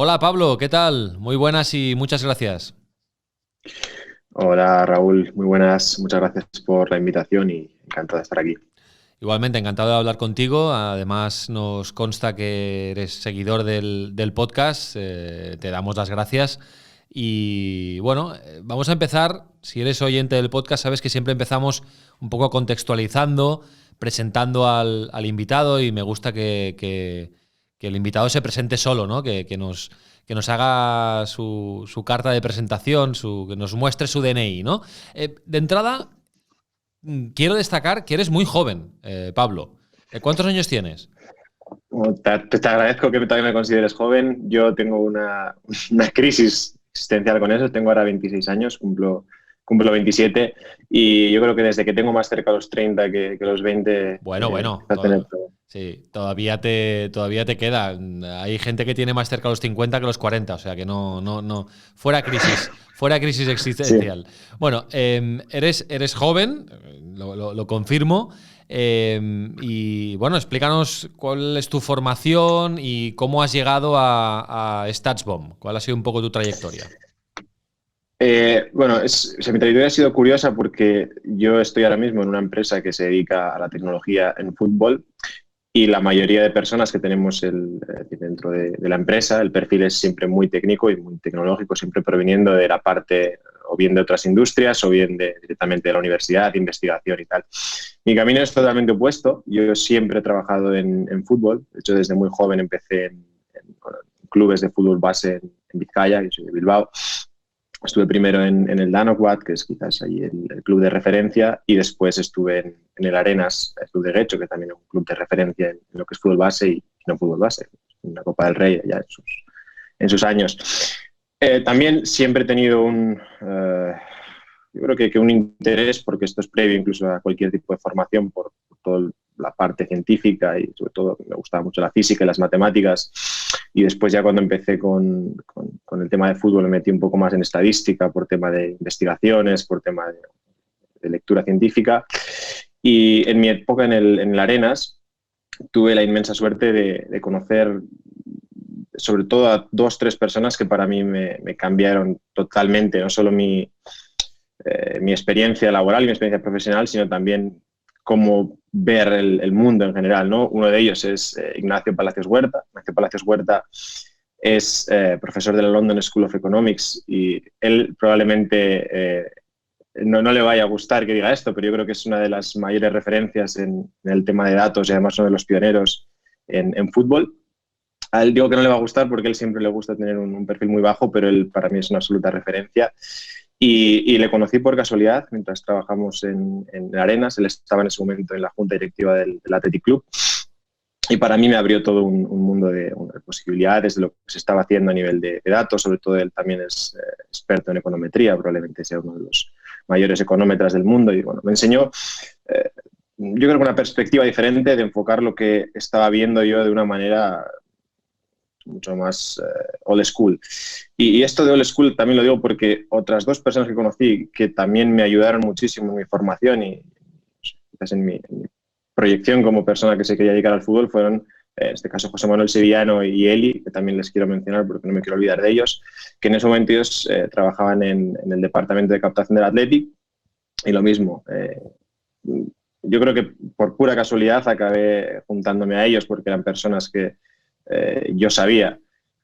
Hola Pablo, ¿qué tal? Muy buenas y muchas gracias. Hola Raúl, muy buenas, muchas gracias por la invitación y encantado de estar aquí. Igualmente, encantado de hablar contigo. Además, nos consta que eres seguidor del podcast. Te damos las gracias. Y bueno, vamos a empezar. Si eres oyente del podcast, sabes que siempre empezamos un poco contextualizando, presentando al invitado y me gusta que el invitado se presente solo, ¿no? Que nos haga su carta de presentación, que nos muestre su DNI, ¿no? De entrada, quiero destacar que eres muy joven, Pablo. ¿Cuántos años tienes? Bueno, te agradezco que también me consideres joven. Yo tengo una crisis existencial con eso. Tengo ahora 26 años, cumplo 27 y yo creo que desde que tengo más cerca los 30 que los 20 Bueno, bueno, empiezo a tener todo. sí, todavía te queda. Hay gente que tiene más cerca los 50 que los 40, o sea que no, no, no. Fuera crisis Sí. existencial. Bueno, eres joven, lo confirmo. Y bueno, explícanos cuál es tu formación y cómo has llegado a StatsBomb. ¿Cuál ha sido un poco tu trayectoria? Bueno, o sea, mi trayectoria ha sido curiosa porque yo estoy ahora mismo en una empresa que se dedica a la tecnología en fútbol. Y la mayoría de personas que tenemos dentro de la empresa, el perfil es siempre muy técnico y muy tecnológico, siempre proveniendo de la parte o bien de otras industrias o bien directamente de la universidad, de investigación y tal. Mi camino es totalmente opuesto. Yo siempre he trabajado en fútbol. De hecho, desde muy joven empecé bueno, en clubes de fútbol base en Vizcaya, yo soy de Bilbao. Estuve primero en el Danokwad, que es quizás ahí el club de referencia, y después estuve en el Arenas, el club de Guecho, que también es un club de referencia en lo que es fútbol base y no fútbol base, una Copa del Rey ya en sus años. También siempre he tenido yo creo que un interés, porque esto es previo incluso a cualquier tipo de formación, por toda la parte científica y sobre todo me gustaba mucho la física y las matemáticas. Y después ya cuando empecé con el tema de fútbol me metí un poco más en estadística por tema de investigaciones, por tema de lectura científica. Y en mi época en el Arenas tuve la inmensa suerte de conocer sobre todo a dos, tres personas que para mí me cambiaron totalmente, no solo mi experiencia laboral y mi experiencia profesional, sino también cómo ver el mundo en general, ¿no? Uno de ellos es Ignacio Palacios Huerta. Ignacio Palacios Huerta es profesor de la London School of Economics y él probablemente no le vaya a gustar que diga esto, pero yo creo que es una de las mayores referencias en el tema de datos y además uno de los pioneros en fútbol. A él digo que no le va a gustar porque él siempre le gusta tener un perfil muy bajo, pero él para mí es una absoluta referencia. Y le conocí por casualidad mientras trabajamos en Arenas. Él estaba en ese momento en la junta directiva del Athletic Club. Y para mí me abrió todo un mundo de posibilidades de lo que se estaba haciendo a nivel de datos. Sobre todo él también es experto en econometría, probablemente sea uno de los mayores económetras del mundo. Y bueno, me enseñó, eh, yo creo que una perspectiva diferente de enfocar lo que estaba viendo yo de una manera mucho más old school. Y esto de old school también lo digo porque otras dos personas que conocí que también me ayudaron muchísimo en mi formación y quizás en mi proyección como persona que se quería dedicar al fútbol fueron, en este caso, José Manuel Sevillano y Eli, que también les quiero mencionar porque no me quiero olvidar de ellos, que en ese momento ellos trabajaban en el departamento de captación del Athletic y lo mismo. Yo creo que por pura casualidad acabé juntándome a ellos porque eran personas que yo sabía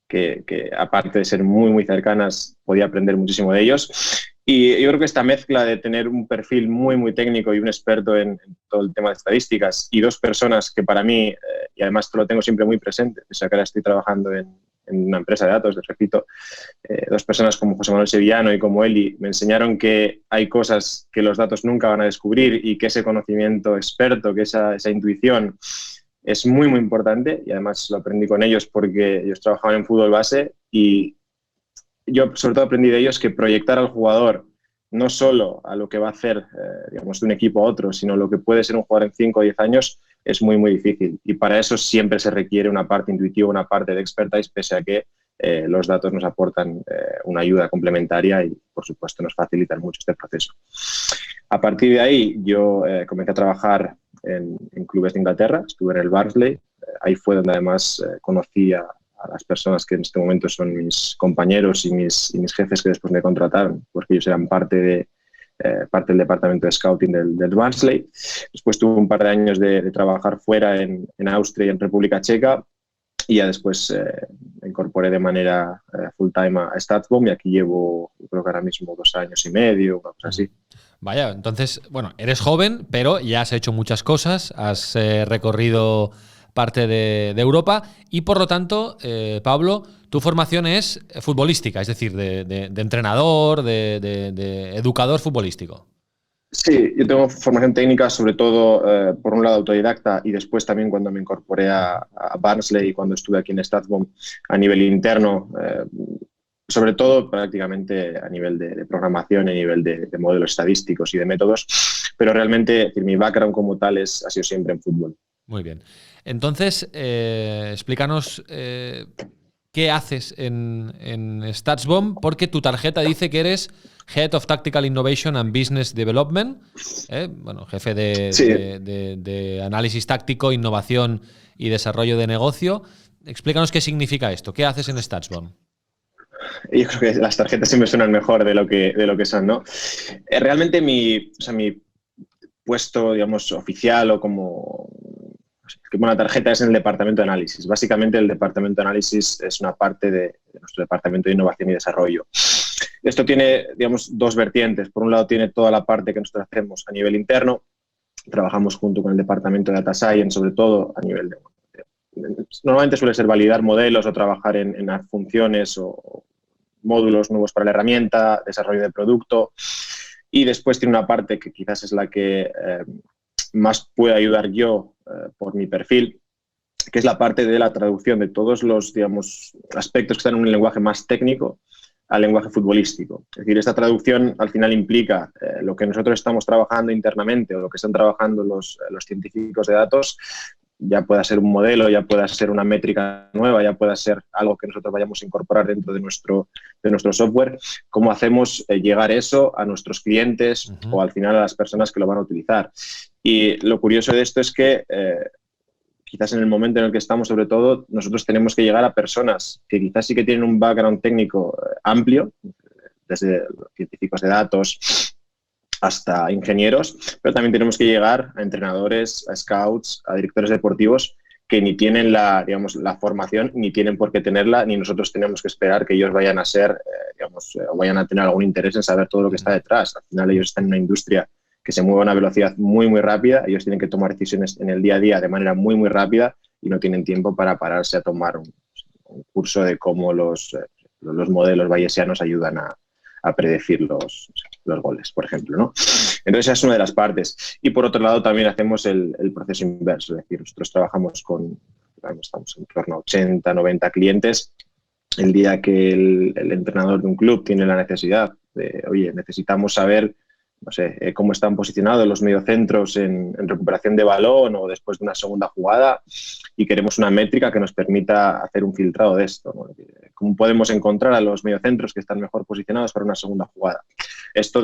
que aparte de ser muy, muy cercanas, podía aprender muchísimo de ellos. Y yo creo que esta mezcla de tener un perfil muy, muy técnico y un experto en todo el tema de estadísticas y dos personas que para mí, y además lo tengo siempre muy presente, pese a que ahora estoy trabajando en una empresa de datos, les repito, dos personas como José Manuel Sevillano y como Eli me enseñaron que hay cosas que los datos nunca van a descubrir y que ese conocimiento experto, que esa intuición es muy, muy importante y además lo aprendí con ellos porque ellos trabajaban en fútbol base y yo sobre todo aprendí de ellos que proyectar al jugador no solo a lo que va a hacer, digamos, de un equipo a otro, sino lo que puede ser un jugador en 5 o 10 años es muy, muy difícil. Y para eso siempre se requiere una parte intuitiva, una parte de expertise, pese a que los datos nos aportan una ayuda complementaria y, por supuesto, nos facilitan mucho este proceso. A partir de ahí, yo comencé a trabajar en clubes de Inglaterra, estuve en el Barnsley, ahí fue donde además conocí a a las personas que en este momento son mis compañeros y mis jefes que después me contrataron, porque ellos eran parte del departamento de scouting del Barnsley. Después tuve un par de años de trabajar fuera en Austria y en República Checa, y ya después me incorporé de manera full time a StatsBomb, y aquí llevo, creo que ahora mismo 2 años y medio, una cosa así. Vaya, entonces, bueno, eres joven, pero ya has hecho muchas cosas, has recorrido parte de Europa y, por lo tanto, Pablo, tu formación es futbolística, es decir, de entrenador, de educador futbolístico. Sí, yo tengo formación técnica, sobre todo, por un lado autodidacta, y después también cuando me incorporé a Barnsley y cuando estuve aquí en StatsBomb a nivel interno, sobre todo prácticamente a nivel de programación, a nivel de modelos estadísticos y de métodos, pero realmente, es decir, mi background como tal ha sido siempre en fútbol. Muy bien. Entonces, explícanos qué haces en StatsBomb, porque tu tarjeta dice que eres Head of Tactical Innovation and Business Development, bueno, jefe Sí. de análisis táctico, innovación y desarrollo de negocio. Explícanos qué significa esto, qué haces en StatsBomb. Yo creo que las tarjetas siempre suenan mejor de lo que son, ¿no? Realmente mi puesto, digamos, oficial o como una tarjeta es en el departamento de análisis. Básicamente, el departamento de análisis es una parte de nuestro departamento de innovación y desarrollo. Esto tiene, digamos, 2 vertientes. Por un lado, tiene toda la parte que nosotros hacemos a nivel interno. Trabajamos junto con el departamento de Data Science, sobre todo a nivel de... Normalmente suele ser validar modelos o trabajar en funciones o módulos nuevos para la herramienta, desarrollo de producto. Y después tiene una parte que quizás es la que más puedo ayudar yo por mi perfil, que es la parte de la traducción de todos los, digamos, aspectos que están en un lenguaje más técnico al lenguaje futbolístico. Es decir, esta traducción al final implica lo que nosotros estamos trabajando internamente o lo que están trabajando los científicos de datos, ya pueda ser un modelo, ya pueda ser una métrica nueva, ya pueda ser algo que nosotros vayamos a incorporar dentro de nuestro software, cómo hacemos llegar eso a nuestros clientes o al final a las personas que lo van a utilizar. Y lo curioso de esto es que quizás en el momento en el que estamos, sobre todo, nosotros tenemos que llegar a personas que quizás sí que tienen un background técnico amplio, desde los científicos de datos hasta ingenieros, pero también tenemos que llegar a entrenadores, a scouts, a directores deportivos que ni tienen la formación, ni tienen por qué tenerla, ni nosotros tenemos que esperar que ellos vayan a ser, o vayan a tener algún interés en saber todo lo que está detrás. Al final ellos están en una industria que se mueve a una velocidad muy, muy rápida. Ellos tienen que tomar decisiones en el día a día de manera muy, muy rápida y no tienen tiempo para pararse a tomar un curso de cómo los modelos bayesianos ayudan a predecir los goles, por ejemplo, ¿no? Entonces, esa es una de las partes. Y por otro lado, también hacemos el proceso inverso. Es decir, nosotros trabajamos estamos en torno a 80, 90 clientes. El día que el entrenador de un club tiene la necesidad de, oye, necesitamos saber, no sé, cómo están posicionados los mediocentros en recuperación de balón o después de una segunda jugada, y queremos una métrica que nos permita hacer un filtrado de esto, ¿no? ¿Cómo podemos encontrar a los mediocentros que están mejor posicionados para una segunda jugada? Esto,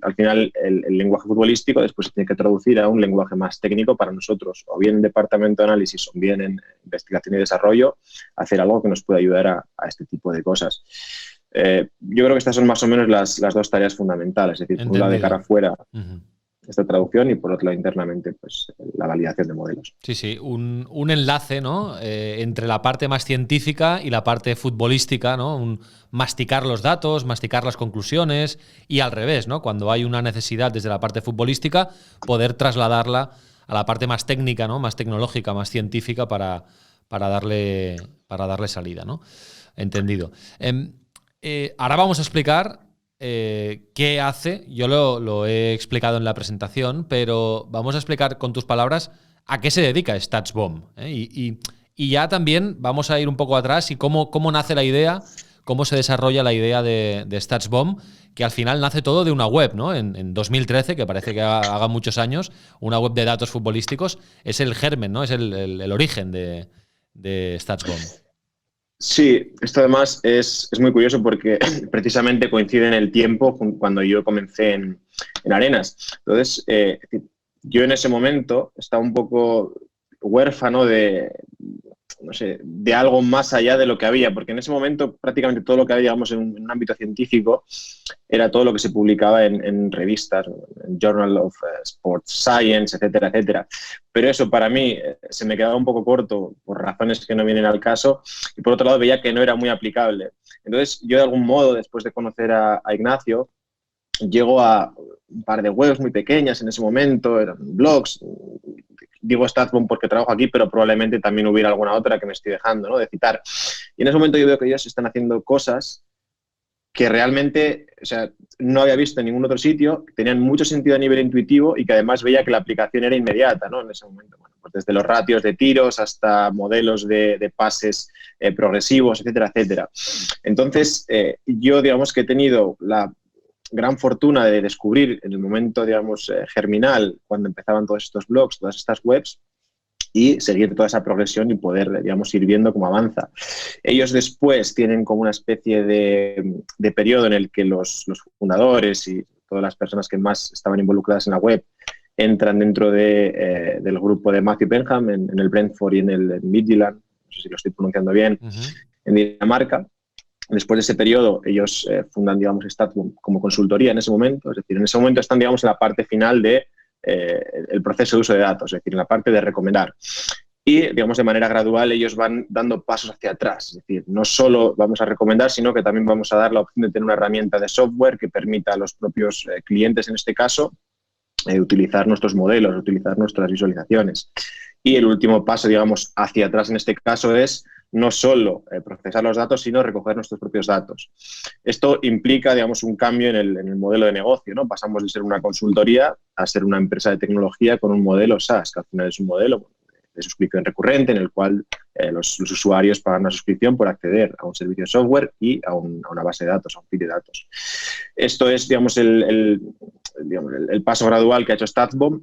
al final, el lenguaje futbolístico después se tiene que traducir a un lenguaje más técnico para nosotros, o bien en departamento de análisis o bien en investigación y desarrollo, hacer algo que nos pueda ayudar a este tipo de cosas. Yo creo que estas son más o menos las 2 tareas fundamentales, es decir, por un lado de cara afuera, esta traducción, y por otro lado internamente, pues la validación de modelos. Sí, sí, un enlace, ¿no? Entre la parte más científica y la parte futbolística, ¿no? Masticar los datos, masticar las conclusiones, y al revés, ¿no? Cuando hay una necesidad desde la parte futbolística, poder trasladarla a la parte más técnica, ¿no? Más tecnológica, más científica para darle salida, ¿no? Entendido. Ahora vamos a explicar qué hace. Yo lo he explicado en la presentación, pero vamos a explicar con tus palabras a qué se dedica StatsBomb. Y ya también vamos a ir un poco atrás y cómo nace la idea, cómo se desarrolla la idea de StatsBomb, que al final nace todo de una web, ¿no? En 2013, que parece que haga muchos años, una web de datos futbolísticos, es el germen, ¿no? Es el origen de StatsBomb. Sí, esto además es muy curioso porque precisamente coincide en el tiempo cuando yo comencé en Arenas. Entonces, yo en ese momento estaba un poco huérfano de no sé, de algo más allá de lo que había, porque en ese momento prácticamente todo lo que había, digamos, en un ámbito científico era todo lo que se publicaba en revistas, en Journal of Sports Science, etcétera, etcétera. Pero eso para mí se me quedaba un poco corto por razones que no vienen al caso, y por otro lado veía que no era muy aplicable. Entonces yo de algún modo, después de conocer a Ignacio, llego a un par de webs muy pequeñas en ese momento, eran blogs. Digo StatsBomb porque trabajo aquí, pero probablemente también hubiera alguna otra que me estoy dejando, ¿no?, de citar. Y en ese momento yo veo que ellos están haciendo cosas que realmente, o sea, no había visto en ningún otro sitio, que tenían mucho sentido a nivel intuitivo y que además veía que la aplicación era inmediata, ¿no?, en ese momento. Bueno, pues desde los ratios de tiros hasta modelos de pases progresivos, etcétera, etcétera. Entonces, yo, digamos, que he tenido la gran fortuna de descubrir en el momento, digamos, germinal, cuando empezaban todos estos blogs, todas estas webs, y seguir toda esa progresión y poder, digamos, ir viendo cómo avanza. Ellos después tienen como una especie de periodo en el que los fundadores y todas las personas que más estaban involucradas en la web entran dentro del grupo de Matthew Benham en el Brentford y en el Midtjylland, no sé si lo estoy pronunciando bien, en Dinamarca. Después de ese periodo, ellos fundan, digamos, StatsBomb como consultoría en ese momento. Es decir, en ese momento están, digamos, en la parte final de el proceso de uso de datos, es decir, en la parte de recomendar. Y, digamos, de manera gradual ellos van dando pasos hacia atrás. Es decir, no solo vamos a recomendar, sino que también vamos a dar la opción de tener una herramienta de software que permita a los propios clientes, en este caso, utilizar nuestros modelos, utilizar nuestras visualizaciones. Y el último paso, digamos, hacia atrás en este caso es no solo procesar los datos, sino recoger nuestros propios datos. Esto implica, digamos, un cambio en el modelo de negocio, ¿no? Pasamos de ser una consultoría a ser una empresa de tecnología con un modelo SaaS, que al final es un modelo de suscripción recurrente en el cual los usuarios pagan una suscripción por acceder a un servicio de software y a una base de datos, a un feed de datos. Esto es, digamos, el paso gradual que ha hecho StatsBomb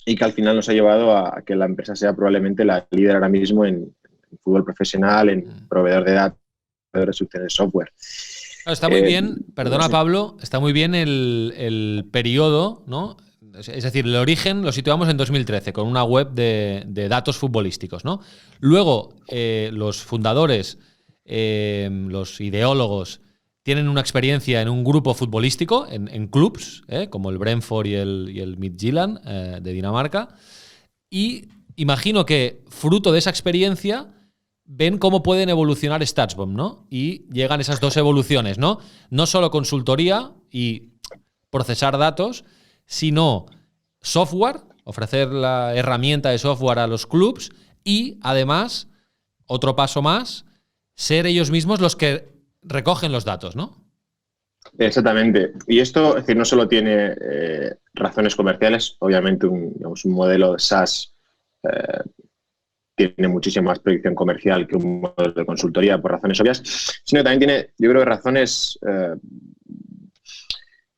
y que al final nos ha llevado a que la empresa sea probablemente la líder ahora mismo en fútbol profesional, en proveedor de datos, proveedor de soluciones de software. Está muy bien, perdona Pablo, está muy bien el periodo, ¿no? Es decir, el origen lo situamos en 2013 con una web de datos futbolísticos, ¿no? Luego, los fundadores, los ideólogos, tienen una experiencia en un grupo futbolístico, en clubs, como el Brentford y el Midtjylland de Dinamarca. Y imagino que, fruto de esa experiencia, ven cómo pueden evolucionar StatsBomb, ¿no? Y llegan esas dos evoluciones, ¿no? No solo consultoría y procesar datos, sino software, ofrecer la herramienta de software a los clubs y, además, otro paso más, ser ellos mismos los que recogen los datos, ¿no? Exactamente. Y esto, es decir, no solo tiene razones comerciales, obviamente un modelo SaaS tiene muchísima más proyección comercial que un modelo de consultoría por razones obvias, sino que también tiene, yo creo, razones,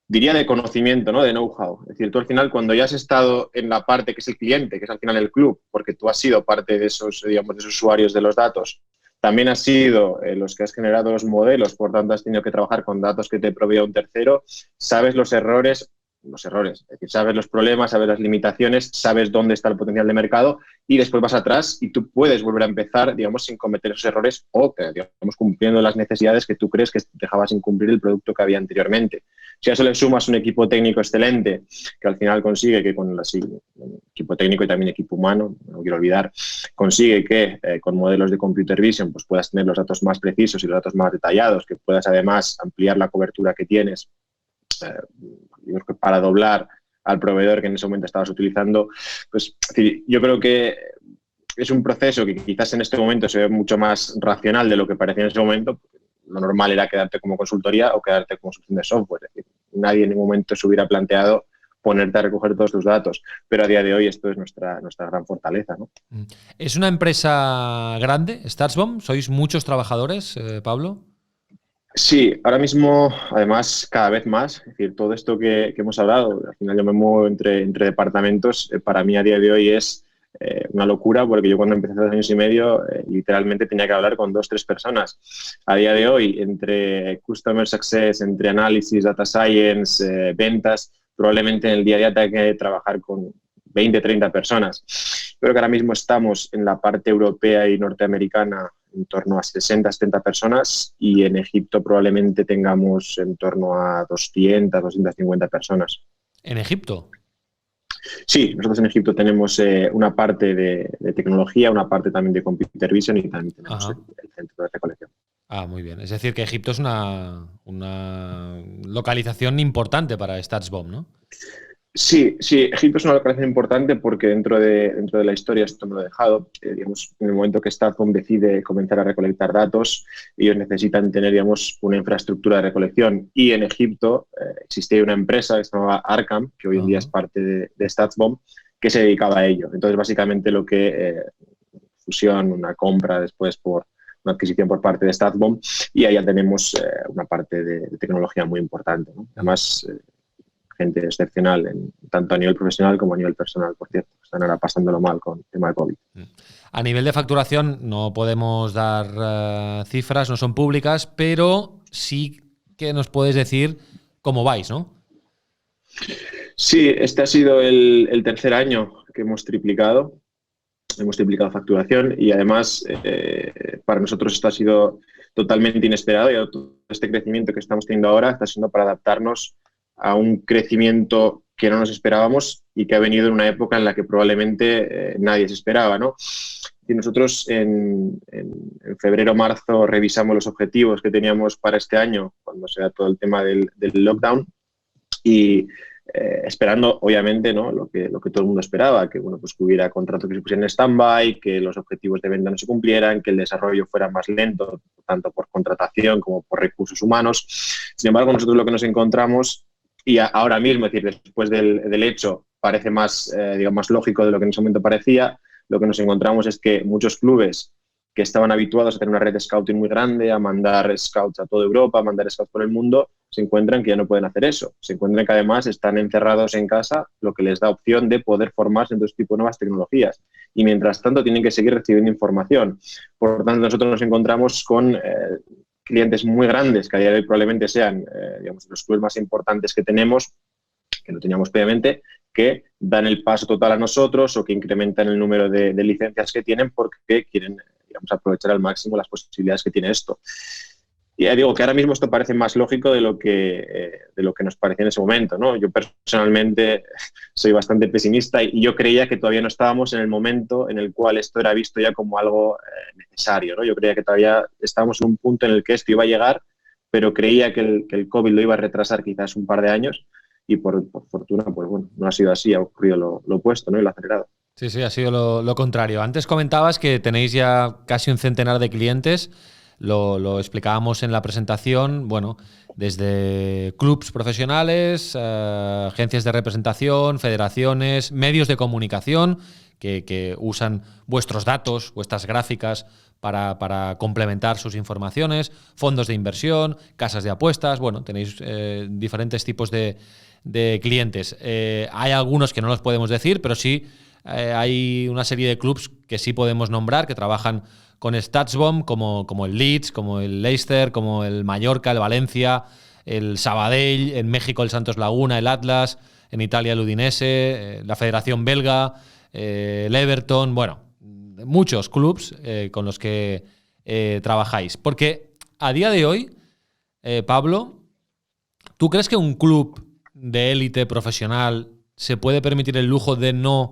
diría, de conocimiento, ¿no?, de know-how. Es decir, tú al final, cuando ya has estado en la parte que es el cliente, que es al final el club, porque tú has sido parte de esos, digamos, de esos usuarios de los datos, también has sido los que has generado los modelos, por tanto has tenido que trabajar con datos que te provee un tercero, sabes los errores, es decir, sabes los problemas, sabes las limitaciones, sabes dónde está el potencial de mercado y después vas atrás y tú puedes volver a empezar, digamos, sin cometer esos errores o, digamos, cumpliendo las necesidades que tú crees que dejabas sin cumplir el producto que había anteriormente. Si a eso le sumas un equipo técnico excelente que al final consigue que con equipo técnico y también equipo humano, no quiero olvidar, consigue que con modelos de computer vision pues puedas tener los datos más precisos y los datos más detallados, que puedas además ampliar la cobertura que tienes para doblar al proveedor que en ese momento estabas utilizando, pues yo creo que es un proceso que quizás en este momento se ve mucho más racional de lo que parecía en ese momento. Lo normal era quedarte como consultoría o quedarte como solución de software. Es decir, nadie en ningún momento se hubiera planteado ponerte a recoger todos tus datos, pero a día de hoy esto es nuestra gran fortaleza, ¿no? ¿Es una empresa grande, StatsBomb? ¿Sois muchos trabajadores, Pablo? Sí, ahora mismo, además, cada vez más. Es decir, todo esto que hemos hablado, al final yo me muevo entre departamentos, para mí a día de hoy es una locura, porque yo cuando empecé hace 2 años y medio, literalmente tenía que hablar con 2 o 3 personas. A día de hoy, entre Customer Success, entre análisis, Data Science, ventas, probablemente en el día a día tenga que trabajar con 20, 30 personas. Creo que ahora mismo estamos en la parte europea y norteamericana en torno a 60, 70 personas y en Egipto probablemente tengamos en torno a 200, 250 personas. ¿En Egipto? Sí, nosotros en Egipto tenemos una parte de tecnología, una parte también de computer vision y también tenemos el centro de recolección. Ah, muy bien. Es decir, que Egipto es una localización importante para StatsBomb, ¿no? Sí, Egipto es una localización importante porque dentro de la historia, esto me lo he dejado, digamos, en el momento que StatsBomb decide comenzar a recolectar datos, ellos necesitan tener, digamos, una infraestructura de recolección y en Egipto existía una empresa que se llamaba Arkham, que hoy en día es parte de StatsBomb, que se dedicaba a ello. Entonces, básicamente lo que fusión, una compra después por una adquisición por parte de StatsBomb y ahí ya tenemos una parte de tecnología muy importante, ¿no? Además, gente excepcional, tanto a nivel profesional como a nivel personal, por cierto. Están ahora pasándolo mal con el tema de COVID. A nivel de facturación no podemos dar cifras, no son públicas, pero sí que nos puedes decir cómo vais, ¿no? Sí, este ha sido el tercer año que hemos triplicado facturación y además para nosotros esto ha sido totalmente inesperado y todo este crecimiento que estamos teniendo ahora está siendo para adaptarnos a un crecimiento que no nos esperábamos y que ha venido en una época en la que probablemente nadie se esperaba, ¿no? Y nosotros en febrero o marzo revisamos los objetivos que teníamos para este año, cuando se da todo el tema del lockdown, y esperando, obviamente, ¿no? lo que todo el mundo esperaba, que, bueno, pues que hubiera contratos que se pusieran en stand-by, que los objetivos de venta no se cumplieran, que el desarrollo fuera más lento, tanto por contratación como por recursos humanos. Sin embargo, nosotros lo que nos encontramos, y ahora mismo, es decir, después del hecho, parece más, digamos, lógico de lo que en ese momento parecía, lo que nos encontramos es que muchos clubes que estaban habituados a tener una red de scouting muy grande, a mandar scouts a toda Europa, a mandar scouts por el mundo, se encuentran que ya no pueden hacer eso. Se encuentran que además están encerrados en casa, lo que les da opción de poder formarse en todo este tipo de nuevas tecnologías. Y mientras tanto tienen que seguir recibiendo información. Por lo tanto, nosotros nos encontramos con clientes muy grandes, que a día de hoy probablemente sean digamos, los clubes más importantes que tenemos, que no teníamos previamente, que dan el paso total a nosotros o que incrementan el número de licencias que tienen porque quieren, digamos, aprovechar al máximo las posibilidades que tiene esto. Y ya digo que ahora mismo esto parece más lógico de lo que nos parecía en ese momento, ¿no? Yo personalmente soy bastante pesimista y yo creía que todavía no estábamos en el momento en el cual esto era visto ya como algo necesario, ¿no? Yo creía que todavía estábamos en un punto en el que esto iba a llegar, pero creía que el COVID lo iba a retrasar quizás un par de años y por fortuna, pues bueno, no ha sido así, ha ocurrido lo opuesto, ¿no? Y lo acelerado. Sí, ha sido lo contrario. Antes comentabas que tenéis ya casi un centenar de clientes. Lo explicábamos en la presentación, bueno, desde clubs profesionales, agencias de representación, federaciones, medios de comunicación que usan vuestros datos, vuestras gráficas para complementar sus informaciones, fondos de inversión, casas de apuestas, bueno, tenéis diferentes tipos de clientes. Hay algunos que no los podemos decir, pero sí hay una serie de clubs que sí podemos nombrar, que trabajan con StatsBomb, como el Leeds, como el Leicester, como el Mallorca, el Valencia, el Sabadell, en México el Santos Laguna, el Atlas, en Italia el Udinese, la Federación Belga, el Everton, bueno, muchos clubs con los que trabajáis. Porque a día de hoy, Pablo, ¿tú crees que un club de élite profesional se puede permitir el lujo de no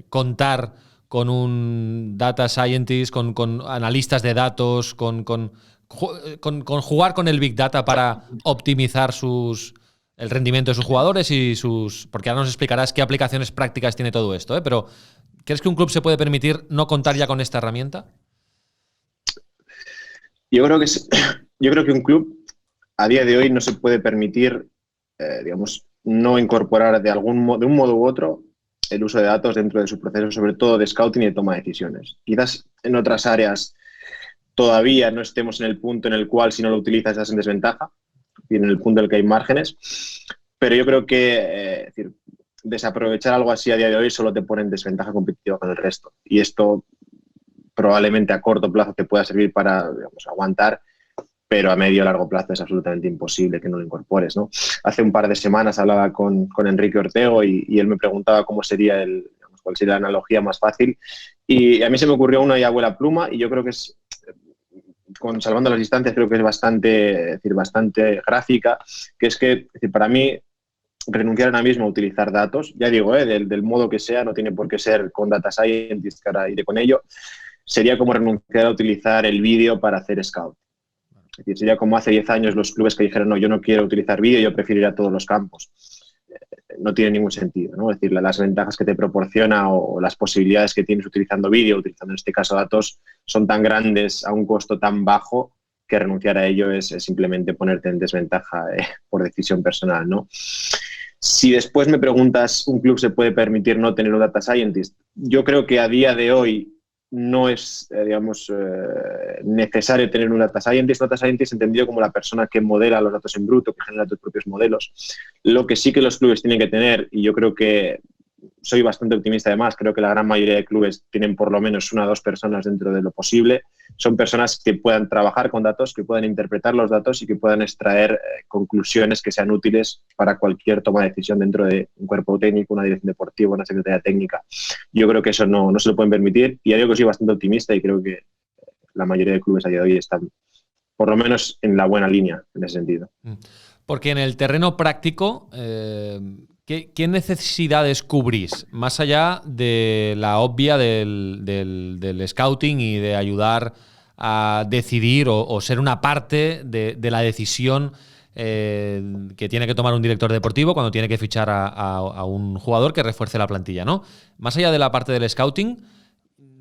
contar con un data scientist, con analistas de datos, con jugar con el Big Data para optimizar el rendimiento de sus jugadores y porque ahora nos explicarás qué aplicaciones prácticas tiene todo esto, ¿eh? Pero ¿crees que un club se puede permitir no contar ya con esta herramienta? Yo creo que un club a día de hoy no se puede permitir, digamos, no incorporar de un modo u otro el uso de datos dentro de su proceso, sobre todo de scouting y de toma de decisiones. Quizás en otras áreas todavía no estemos en el punto en el cual si no lo utilizas estás en desventaja, y en el punto en el que hay márgenes, pero yo creo que decir, desaprovechar algo así a día de hoy solo te pone en desventaja competitiva con el resto. Y esto probablemente a corto plazo te pueda servir para, digamos, aguantar, pero a medio o largo plazo es absolutamente imposible que no lo incorpores, ¿no? Hace un par de semanas hablaba con Enrique Ortego y él me preguntaba cómo sería cuál sería la analogía más fácil, y a mí se me ocurrió una y abuela pluma, y yo creo que es, salvando las distancias, creo que es bastante gráfica, que es que, para mí, renunciar ahora mismo a utilizar datos, ya digo, del modo que sea, no tiene por qué ser con data scientist, que ahora iré con ello, sería como renunciar a utilizar el vídeo para hacer scout. Es decir, sería como hace 10 años los clubes que dijeron, no, yo no quiero utilizar vídeo, yo prefiero ir a todos los campos. No tiene ningún sentido, ¿no? Es decir, las ventajas que te proporciona o las posibilidades que tienes utilizando vídeo, utilizando en este caso datos, son tan grandes a un costo tan bajo que renunciar a ello es simplemente ponerte en desventaja por decisión personal, ¿no? Si después me preguntas, ¿un club se puede permitir no tener un data scientist? Yo creo que a día de hoy no es, necesario tener un data scientist. Data scientist entendido como la persona que modela los datos en bruto, que genera tus propios modelos. Lo que sí que los clubes tienen que tener, y yo creo que soy bastante optimista además, creo que la gran mayoría de clubes tienen por lo menos 1 o 2 personas dentro de lo posible. Son personas que puedan trabajar con datos, que puedan interpretar los datos y que puedan extraer conclusiones que sean útiles para cualquier toma de decisión dentro de un cuerpo técnico, una dirección deportiva, una secretaría técnica. Yo creo que eso no se lo pueden permitir, y ya digo que soy bastante optimista y creo que la mayoría de clubes a día de hoy están por lo menos en la buena línea en ese sentido. Porque en el terreno práctico, ¿qué necesidades cubrís? Más allá de la obvia del scouting y de ayudar a decidir o ser una parte de la decisión que tiene que tomar un director deportivo cuando tiene que fichar a un jugador que refuerce la plantilla, ¿no? Más allá de la parte del scouting,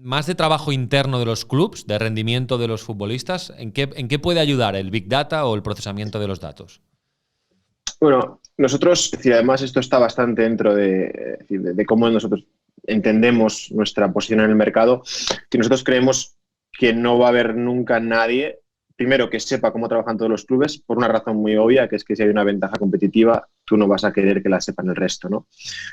más de trabajo interno de los clubs, de rendimiento de los futbolistas, ¿en qué puede ayudar el Big Data o el procesamiento de los datos? Bueno, nosotros, es decir, además esto está bastante dentro de cómo nosotros entendemos nuestra posición en el mercado, que nosotros creemos que no va a haber nunca nadie, primero, que sepa cómo trabajan todos los clubes, por una razón muy obvia, que es que si hay una ventaja competitiva, tú no vas a querer que la sepan el resto, ¿no?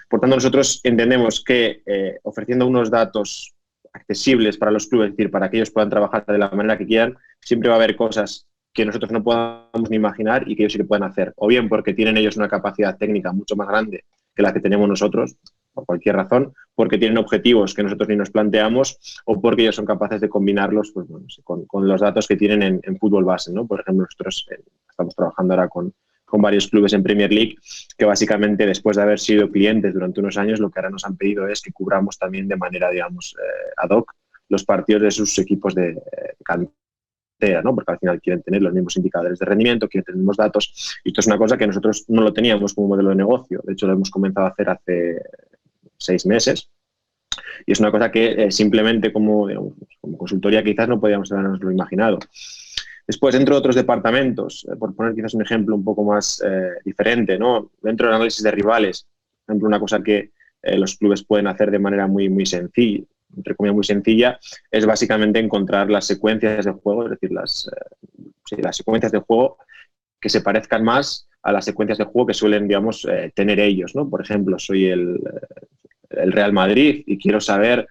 Por tanto, nosotros entendemos que ofreciendo unos datos accesibles para los clubes, es decir, para que ellos puedan trabajar de la manera que quieran, siempre va a haber cosas que nosotros no podamos ni imaginar y que ellos sí que puedan hacer. O bien porque tienen ellos una capacidad técnica mucho más grande que la que tenemos nosotros, por cualquier razón, porque tienen objetivos que nosotros ni nos planteamos, o porque ellos son capaces de combinarlos, pues, bueno, con los datos que tienen en fútbol base, ¿no? Por ejemplo, nosotros estamos trabajando ahora con varios clubes en Premier League que básicamente, después de haber sido clientes durante unos años, lo que ahora nos han pedido es que cubramos también de manera, digamos, ad hoc los partidos de sus equipos de cantera, ¿no? Porque al final quieren tener los mismos indicadores de rendimiento, quieren tener los mismos datos, y esto es una cosa que nosotros no lo teníamos como modelo de negocio. De hecho, lo hemos comenzado a hacer hace 6 meses, y es una cosa que simplemente como consultoría quizás no podíamos habernoslo imaginado. Después, dentro de otros departamentos, por poner quizás un ejemplo un poco más diferente, ¿no? Dentro del análisis de rivales, por ejemplo, una cosa que los clubes pueden hacer de manera muy sencilla, entre comillas muy sencilla, es básicamente encontrar las secuencias de juego, es decir, las secuencias de juego que se parezcan más a las secuencias de juego que suelen, digamos, tener ellos, ¿no? Por ejemplo, soy el Real Madrid y quiero saber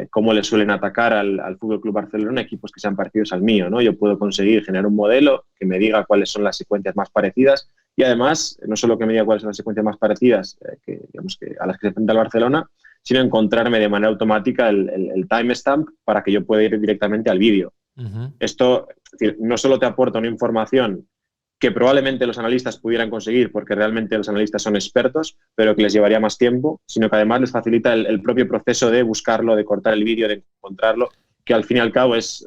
cómo le suelen atacar al FC Barcelona equipos que sean parecidos al mío, ¿no? Yo puedo conseguir generar un modelo que me diga cuáles son las secuencias más parecidas y además, no solo que me diga cuáles son las secuencias más parecidas a las que se enfrenta el Barcelona, sino encontrarme de manera automática el timestamp para que yo pueda ir directamente al vídeo. Uh-huh. Esto, es decir, no solo te aporta una información que probablemente los analistas pudieran conseguir porque realmente los analistas son expertos, pero que les llevaría más tiempo, sino que además les facilita el propio proceso de buscarlo, de cortar el vídeo, de encontrarlo, que al fin y al cabo es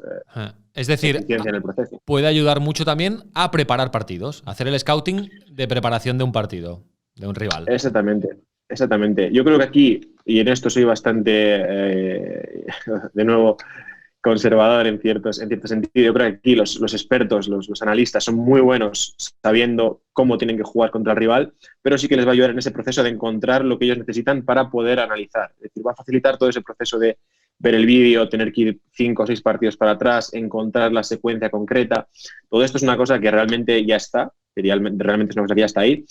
decir, eficiencia en el proceso. Puede ayudar mucho también a preparar partidos, a hacer el scouting de preparación de un partido, de un rival. Exactamente. Yo creo que aquí, y en esto soy bastante, de nuevo, conservador en cierto sentido. Yo creo que aquí los expertos, los analistas son muy buenos sabiendo cómo tienen que jugar contra el rival, pero sí que les va a ayudar en ese proceso de encontrar lo que ellos necesitan para poder analizar. Es decir, va a facilitar todo ese proceso de ver el vídeo, tener que ir 5 o 6 partidos para atrás, encontrar la secuencia concreta. Todo esto es una cosa que realmente ya está, realmente es una cosa que ya está ahí,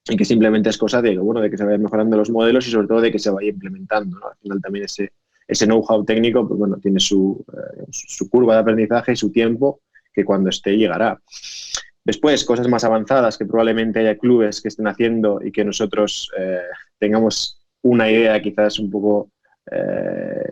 y que simplemente es cosa de que se vayan mejorando los modelos y sobre todo de que se vaya implementando, ¿no? Al final también ese know-how técnico, pues bueno, tiene su curva de aprendizaje y su tiempo, que cuando esté llegará. Después, cosas más avanzadas que probablemente haya clubes que estén haciendo y que nosotros tengamos una idea quizás un poco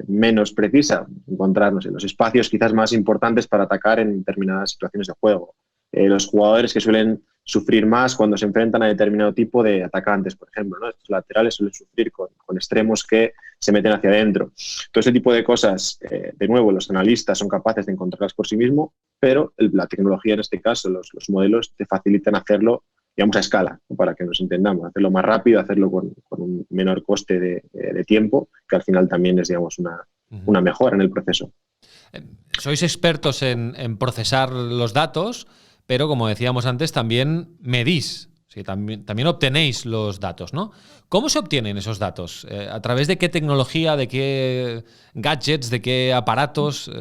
menos precisa, encontrarnos en los espacios quizás más importantes para atacar en determinadas situaciones de juego. Los jugadores que suelen sufrir más cuando se enfrentan a determinado tipo de atacantes, por ejemplo, ¿no? Estos laterales suelen sufrir con extremos que se meten hacia adentro. Todo ese tipo de cosas, de nuevo, los analistas son capaces de encontrarlas por sí mismos, pero la tecnología, en este caso, los modelos, te facilitan hacerlo, digamos, a escala, ¿no? Para que nos entendamos, hacerlo más rápido, hacerlo con un menor coste de tiempo, que al final también es, digamos, una mejora en el proceso. Sois expertos en procesar los datos, pero como decíamos antes, también medís, sí, también obtenéis los datos, ¿no? ¿Cómo se obtienen esos datos? ¿A través de qué tecnología, de qué gadgets, de qué aparatos?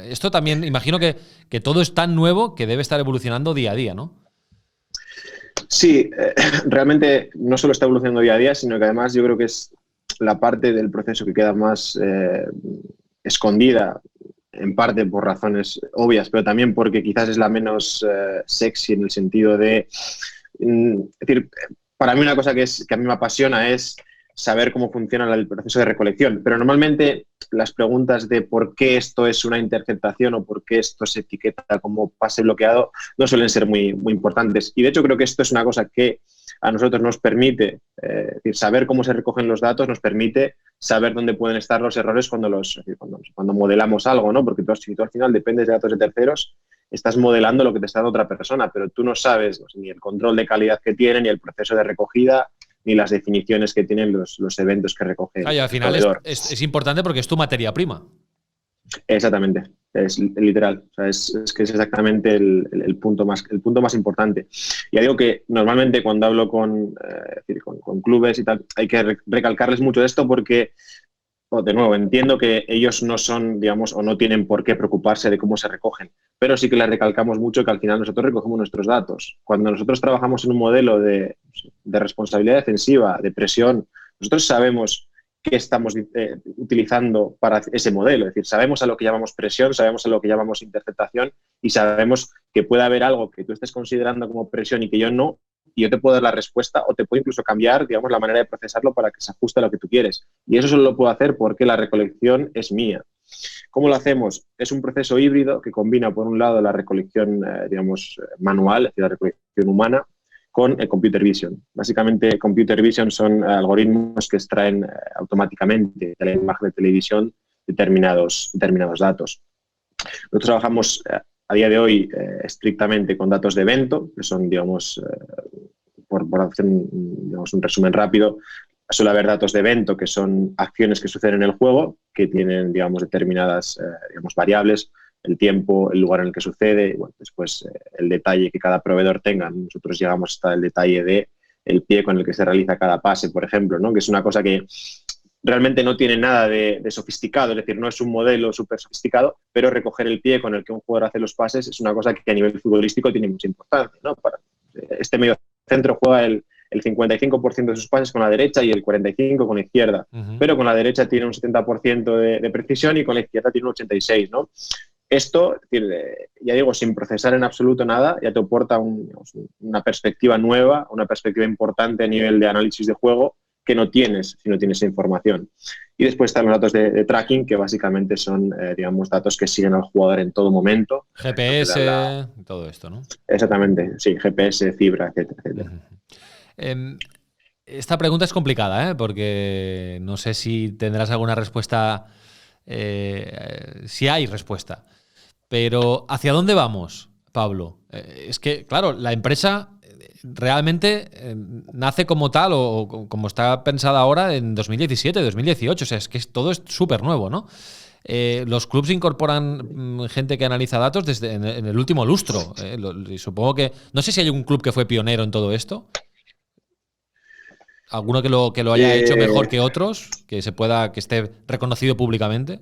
Esto también, imagino que todo es tan nuevo que debe estar evolucionando día a día, ¿no? Sí, realmente no solo está evolucionando día a día, sino que además yo creo que es la parte del proceso que queda más escondida, en parte por razones obvias, pero también porque quizás es la menos sexy en el sentido de... es decir, para mí una cosa que a mí me apasiona es saber cómo funciona el proceso de recolección, pero normalmente las preguntas de por qué esto es una interceptación o por qué esto se etiqueta como pase bloqueado no suelen ser muy, muy importantes. Y de hecho creo que esto es una cosa que a nosotros nos permite, es decir, saber cómo se recogen los datos nos permite saber dónde pueden estar los errores cuando modelamos algo, ¿no? Porque si tú al final dependes de datos de terceros, estás modelando lo que te está dando otra persona, pero tú no sabes, no sé, ni el control de calidad que tiene, ni el proceso de recogida, ni las definiciones que tienen los eventos que recoge y al final es importante porque es tu materia prima. Exactamente, es literal. O sea, es que es exactamente el punto más importante. Ya digo que normalmente cuando hablo con clubes y tal, hay que recalcarles mucho esto porque, de nuevo, entiendo que ellos no son, digamos, o no tienen por qué preocuparse de cómo se recogen, pero sí que les recalcamos mucho que al final nosotros recogemos nuestros datos. Cuando nosotros trabajamos en un modelo de responsabilidad defensiva, de presión, nosotros sabemos qué estamos utilizando para ese modelo. Es decir, sabemos a lo que llamamos presión, sabemos a lo que llamamos interceptación y sabemos que puede haber algo que tú estés considerando como presión y que yo no, y yo te puedo dar la respuesta o te puedo incluso cambiar, digamos, la manera de procesarlo para que se ajuste a lo que tú quieres. Y eso solo lo puedo hacer porque la recolección es mía. ¿Cómo lo hacemos? Es un proceso híbrido que combina, por un lado, la recolección, manual, es decir, la recolección humana, con el Computer Vision. Básicamente, Computer Vision son algoritmos que extraen automáticamente de la imagen de televisión determinados datos. Nosotros trabajamos a día de hoy estrictamente con datos de evento, que son, digamos, por hacer un resumen rápido, suele haber datos de evento que son acciones que suceden en el juego, que tienen, digamos, determinadas variables, el tiempo, el lugar en el que sucede, y bueno, después el detalle que cada proveedor tenga. Nosotros llegamos hasta el detalle de el pie con el que se realiza cada pase, por ejemplo, ¿no? Que es una cosa que realmente no tiene nada de sofisticado, es decir, no es un modelo súper sofisticado, pero recoger el pie con el que un jugador hace los pases es una cosa que a nivel futbolístico tiene mucha importancia, ¿no? Este medio centro juega el 55% de sus pases con la derecha y el 45% con la izquierda, pero con la derecha tiene un 70% de precisión y con la izquierda tiene un 86%, ¿no? Esto, ya digo, sin procesar en absoluto nada, ya te aporta una perspectiva nueva, una perspectiva importante a nivel de análisis de juego que no tienes si no tienes esa información. Y después están los datos de tracking, que básicamente son, digamos, datos que siguen al jugador en todo momento. GPS, todo esto, ¿no? Exactamente, sí, GPS, fibra, etcétera, etcétera. Esta pregunta es complicada, porque no sé si tendrás alguna respuesta, si hay respuesta. Pero ¿hacia dónde vamos, Pablo? Es que, claro, la empresa realmente nace como tal o como está pensada ahora en 2017, 2018. O sea, es que todo es súper nuevo, ¿no? Los clubs incorporan gente que analiza datos desde en el último lustro. Supongo que... No sé si hay un club que fue pionero en todo esto. ¿Alguno que lo haya hecho mejor que otros? Que esté reconocido públicamente.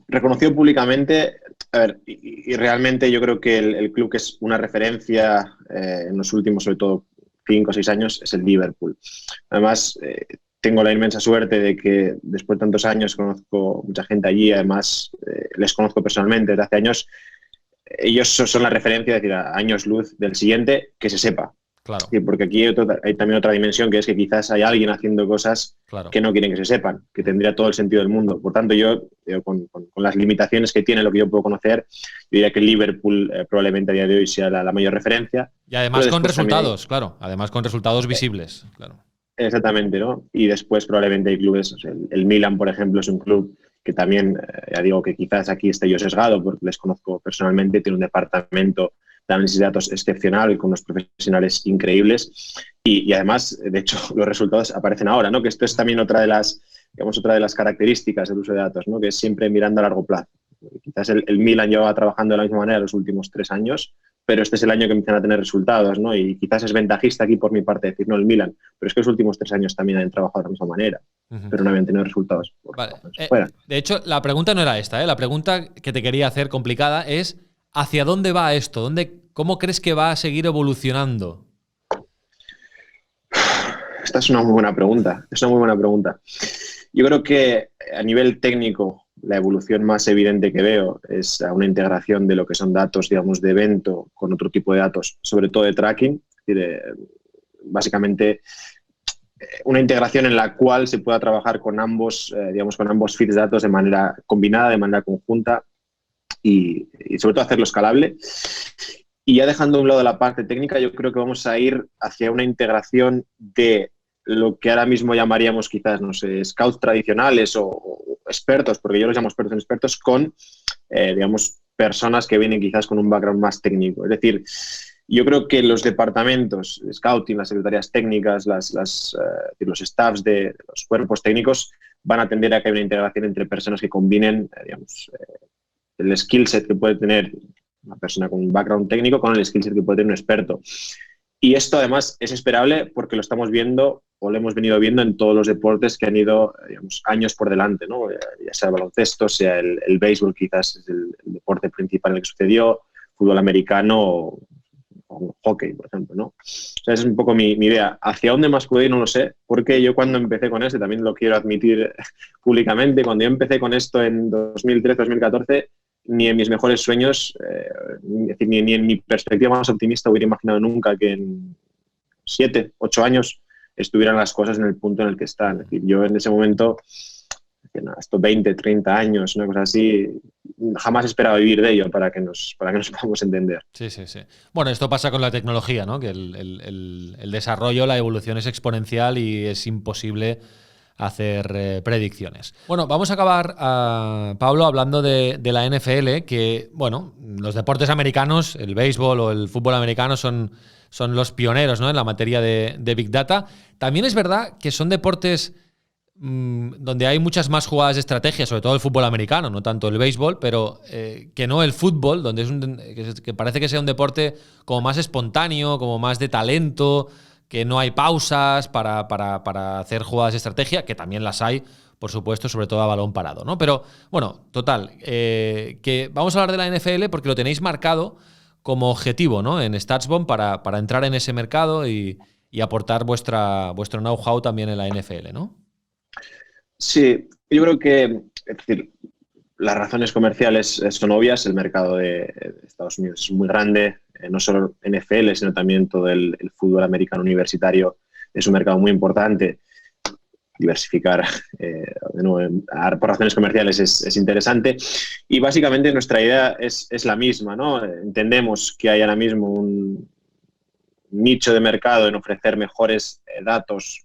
Reconocido públicamente, a ver, y realmente yo creo que el club que es una referencia en los últimos, sobre todo, 5 o 6 años, es el Liverpool. Además, tengo la inmensa suerte de que después de tantos años conozco mucha gente allí, además les conozco personalmente desde hace años, ellos son la referencia, es decir, a años luz del siguiente, que se sepa. Claro, Sí, porque aquí hay también otra dimensión, que es que quizás hay alguien haciendo cosas claro. que no quieren que se sepan, que tendría todo el sentido del mundo. Por tanto, yo con las limitaciones que tiene lo que yo puedo conocer, yo diría que Liverpool probablemente a día de hoy sea la mayor referencia. Y además con resultados, claro. Además con resultados visibles, claro. Exactamente, ¿no? Y después probablemente hay clubes, o sea, el Milan, por ejemplo, es un club que también, ya digo que quizás aquí esté yo sesgado porque les conozco personalmente, tiene un departamento de análisis de datos excepcional y con unos profesionales increíbles y además, de hecho, los resultados aparecen ahora, ¿no? Que esto es también otra de las características del uso de datos, ¿no? Que es siempre mirando a largo plazo. Quizás el Milan lleva trabajando de la misma manera los últimos 3 años, pero este es el año que empiezan a tener resultados, ¿no? Y quizás es ventajista aquí por mi parte decir, no, el Milan, pero es que los últimos 3 años también han trabajado de la misma manera, pero no habían tenido resultados. Vale. De hecho, la pregunta no era esta, ¿eh? La pregunta que te quería hacer complicada es ¿hacia dónde va esto? ¿Cómo crees que va a seguir evolucionando? Esta es una muy buena pregunta. Yo creo que a nivel técnico la evolución más evidente que veo es a una integración de lo que son datos, digamos, de evento con otro tipo de datos, sobre todo de tracking. Es decir, básicamente una integración en la cual se pueda trabajar con ambos, con ambos feeds de datos de manera combinada, de manera conjunta y sobre todo hacerlo escalable. Y ya dejando a un lado la parte técnica, yo creo que vamos a ir hacia una integración de lo que ahora mismo llamaríamos quizás, no sé, scouts tradicionales o expertos, porque yo los llamo expertos en expertos, con, personas que vienen quizás con un background más técnico. Es decir, yo creo que los departamentos de scouting, las secretarías técnicas, los staffs de los cuerpos técnicos van a tender a que haya una integración entre personas que combinen, el skill set que puede tener una persona con un background técnico con el skill set que puede tener un experto. Y esto además es esperable porque lo estamos viendo o lo hemos venido viendo en todos los deportes que han ido, años por delante, ¿no? Ya sea el baloncesto, sea el béisbol, quizás es el deporte principal en el que sucedió, fútbol americano o hockey, por ejemplo, ¿no? O sea, esa es un poco mi idea. ¿Hacia dónde más puedo ir? No lo sé, porque yo cuando empecé con esto, también lo quiero admitir públicamente, cuando yo empecé con esto en 2013-2014, ni en mis mejores sueños, ni en mi perspectiva más optimista hubiera imaginado nunca que en 7, 8 años estuvieran las cosas en el punto en el que están. Es decir, yo en ese momento, estos 20, 30 años, una cosa así, jamás esperaba vivir de ello para que nos podamos entender. Sí. Bueno, esto pasa con la tecnología, ¿no? Que el desarrollo, la evolución es exponencial y es imposible hacer predicciones. Bueno, vamos a acabar, Pablo, hablando de la NFL, que, bueno, los deportes americanos, el béisbol o el fútbol americano son los pioneros, ¿no? En la materia de Big Data. También es verdad que son deportes donde hay muchas más jugadas de estrategia, sobre todo el fútbol americano, no tanto el béisbol, pero que no el fútbol, donde que parece que sea un deporte como más espontáneo, como más de talento, que no hay pausas para hacer jugadas de estrategia, que también las hay, por supuesto, sobre todo a balón parado, ¿no? Pero, bueno, total, que vamos a hablar de la NFL porque lo tenéis marcado como objetivo, ¿no? En StatsBomb para entrar en ese mercado y aportar vuestro know-how también en la NFL, ¿no? Sí, yo creo que, es decir, las razones comerciales son obvias. El mercado de Estados Unidos es muy grande, no solo NFL, sino también todo el fútbol americano universitario es un mercado muy importante. Diversificar de nuevo, por razones comerciales es interesante. Y básicamente nuestra idea es la misma, ¿no? Entendemos que hay ahora mismo un nicho de mercado en ofrecer mejores datos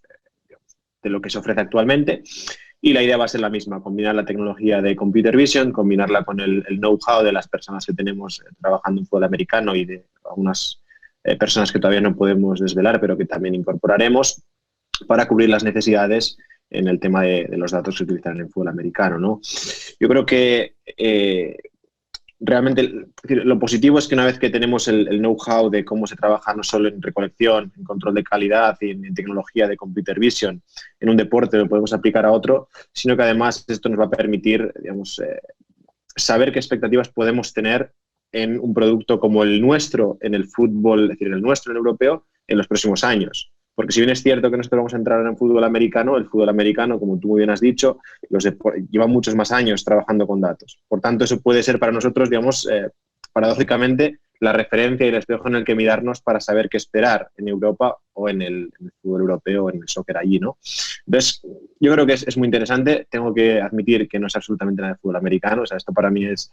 de lo que se ofrece actualmente. Y la idea va a ser la misma, combinar la tecnología de Computer Vision, combinarla con el know-how de las personas que tenemos trabajando en fútbol americano y de algunas personas que todavía no podemos desvelar, pero que también incorporaremos para cubrir las necesidades en el tema de los datos que se utilizan en el fútbol americano, ¿no? Yo creo que realmente lo positivo es que una vez que tenemos el know-how de cómo se trabaja no solo en recolección, en control de calidad y en tecnología de Computer Vision, en un deporte lo podemos aplicar a otro, sino que además esto nos va a permitir, saber qué expectativas podemos tener en un producto como el nuestro en el fútbol, es decir, el nuestro en el europeo, en los próximos años. Porque si bien es cierto que nosotros vamos a entrar en el fútbol americano, como tú muy bien has dicho, lleva muchos más años trabajando con datos. Por tanto, eso puede ser para nosotros, paradójicamente, la referencia y el espejo en el que mirarnos para saber qué esperar en Europa o en el fútbol europeo o en el soccer allí, ¿no? Entonces, yo creo que es muy interesante. Tengo que admitir que no es absolutamente nada de fútbol americano. O sea, esto para mí es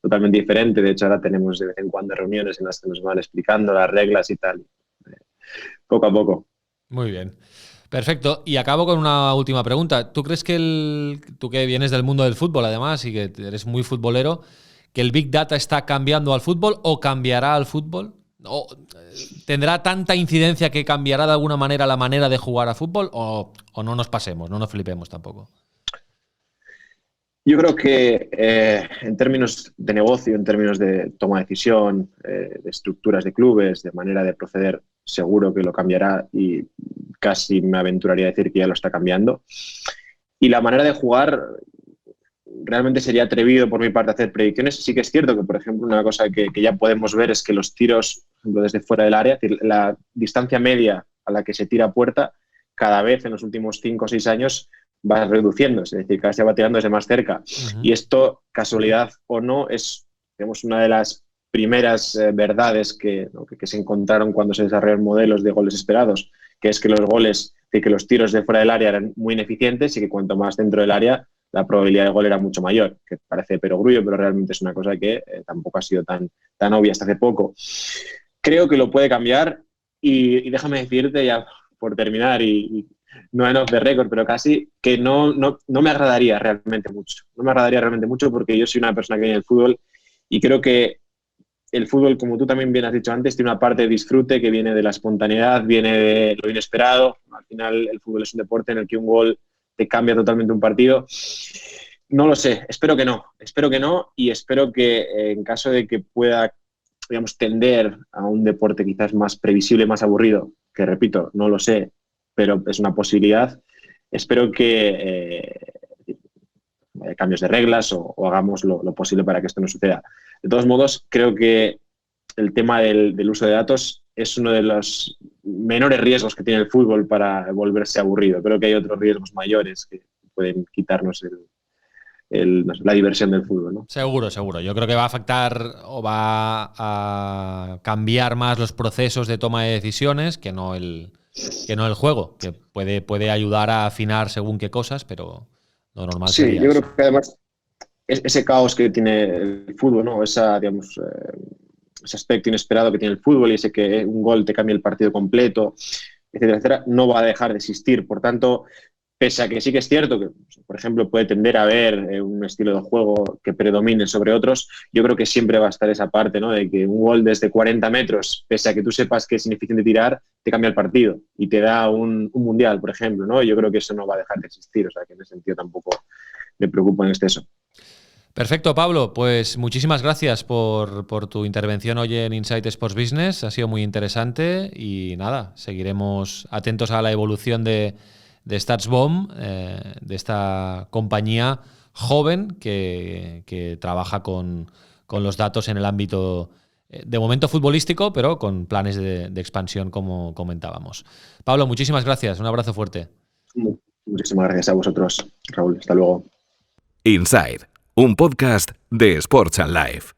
totalmente diferente. De hecho, ahora tenemos de vez en cuando reuniones en las que nos van explicando las reglas y tal. Poco a poco. Muy bien. Perfecto. Y acabo con una última pregunta. ¿Tú crees que tú que vienes del mundo del fútbol, además, y que eres muy futbolero, que el Big Data está cambiando al fútbol o cambiará al fútbol? ¿O tendrá tanta incidencia que cambiará de alguna manera la manera de jugar a fútbol? ¿O no nos pasemos, no nos flipemos tampoco? Yo creo que en términos de negocio, en términos de toma de decisión, de estructuras de clubes, de manera de proceder, seguro que lo cambiará y casi me aventuraría a decir que ya lo está cambiando. Y la manera de jugar, realmente sería atrevido por mi parte a hacer predicciones. Sí que es cierto que, por ejemplo, una cosa que ya podemos ver es que los tiros, por ejemplo, desde fuera del área, la distancia media a la que se tira a puerta, cada vez en los últimos 5 o 6 años va reduciéndose, es decir, cada vez se va tirando desde más cerca. Y esto, casualidad o no, es, digamos, una de las primeras verdades que se encontraron cuando se desarrollaron modelos de goles esperados, que es que los goles, que los tiros de fuera del área eran muy ineficientes y que cuanto más dentro del área, la probabilidad de gol era mucho mayor, que parece perogrullo, pero realmente es una cosa que tampoco ha sido tan obvia hasta hace poco. Creo que lo puede cambiar y déjame decirte ya por terminar y no en off the record, pero casi, que no me agradaría realmente mucho. No me agradaría realmente mucho porque yo soy una persona que viene del fútbol y creo que el fútbol, como tú también bien has dicho antes, tiene una parte de disfrute que viene de la espontaneidad, viene de lo inesperado. Al final el fútbol es un deporte en el que un gol te cambia totalmente un partido. No lo sé, espero que no y espero que en caso de que pueda, digamos, tender a un deporte quizás más previsible, más aburrido, que repito, no lo sé, pero es una posibilidad, espero que cambios de reglas o hagamos lo posible para que esto no suceda. De todos modos, creo que el tema del uso de datos es uno de los menores riesgos que tiene el fútbol para volverse aburrido. Creo que hay otros riesgos mayores que pueden quitarnos la diversión del fútbol, ¿no? Seguro. Yo creo que va a afectar o va a cambiar más los procesos de toma de decisiones que no el juego, que puede ayudar a afinar según qué cosas, pero lo normal sería yo eso. creo que además ese caos que tiene el fútbol, ¿no? Digamos, ese aspecto inesperado que tiene el fútbol y ese que un gol te cambia el partido completo, etcétera, etcétera, no va a dejar de existir. Por tanto, pese a que sí que es cierto que, por ejemplo, puede tender a haber un estilo de juego que predomine sobre otros, yo creo que siempre va a estar esa parte, ¿no? De que un gol desde 40 metros, pese a que tú sepas que es ineficiente tirar, te cambia el partido y te da un mundial, por ejemplo, ¿no? Yo creo que eso no va a dejar de existir, o sea, que en ese sentido tampoco me preocupa en exceso. Perfecto, Pablo. Pues muchísimas gracias por tu intervención hoy en Insight Sports Business. Ha sido muy interesante y nada, seguiremos atentos a la evolución de StatsBomb, de esta compañía joven que trabaja con los datos en el ámbito, de momento futbolístico, pero con planes de expansión, como comentábamos. Pablo, muchísimas gracias. Un abrazo fuerte. Muchísimas gracias a vosotros, Raúl. Hasta luego. Inside, un podcast de Sports and Life.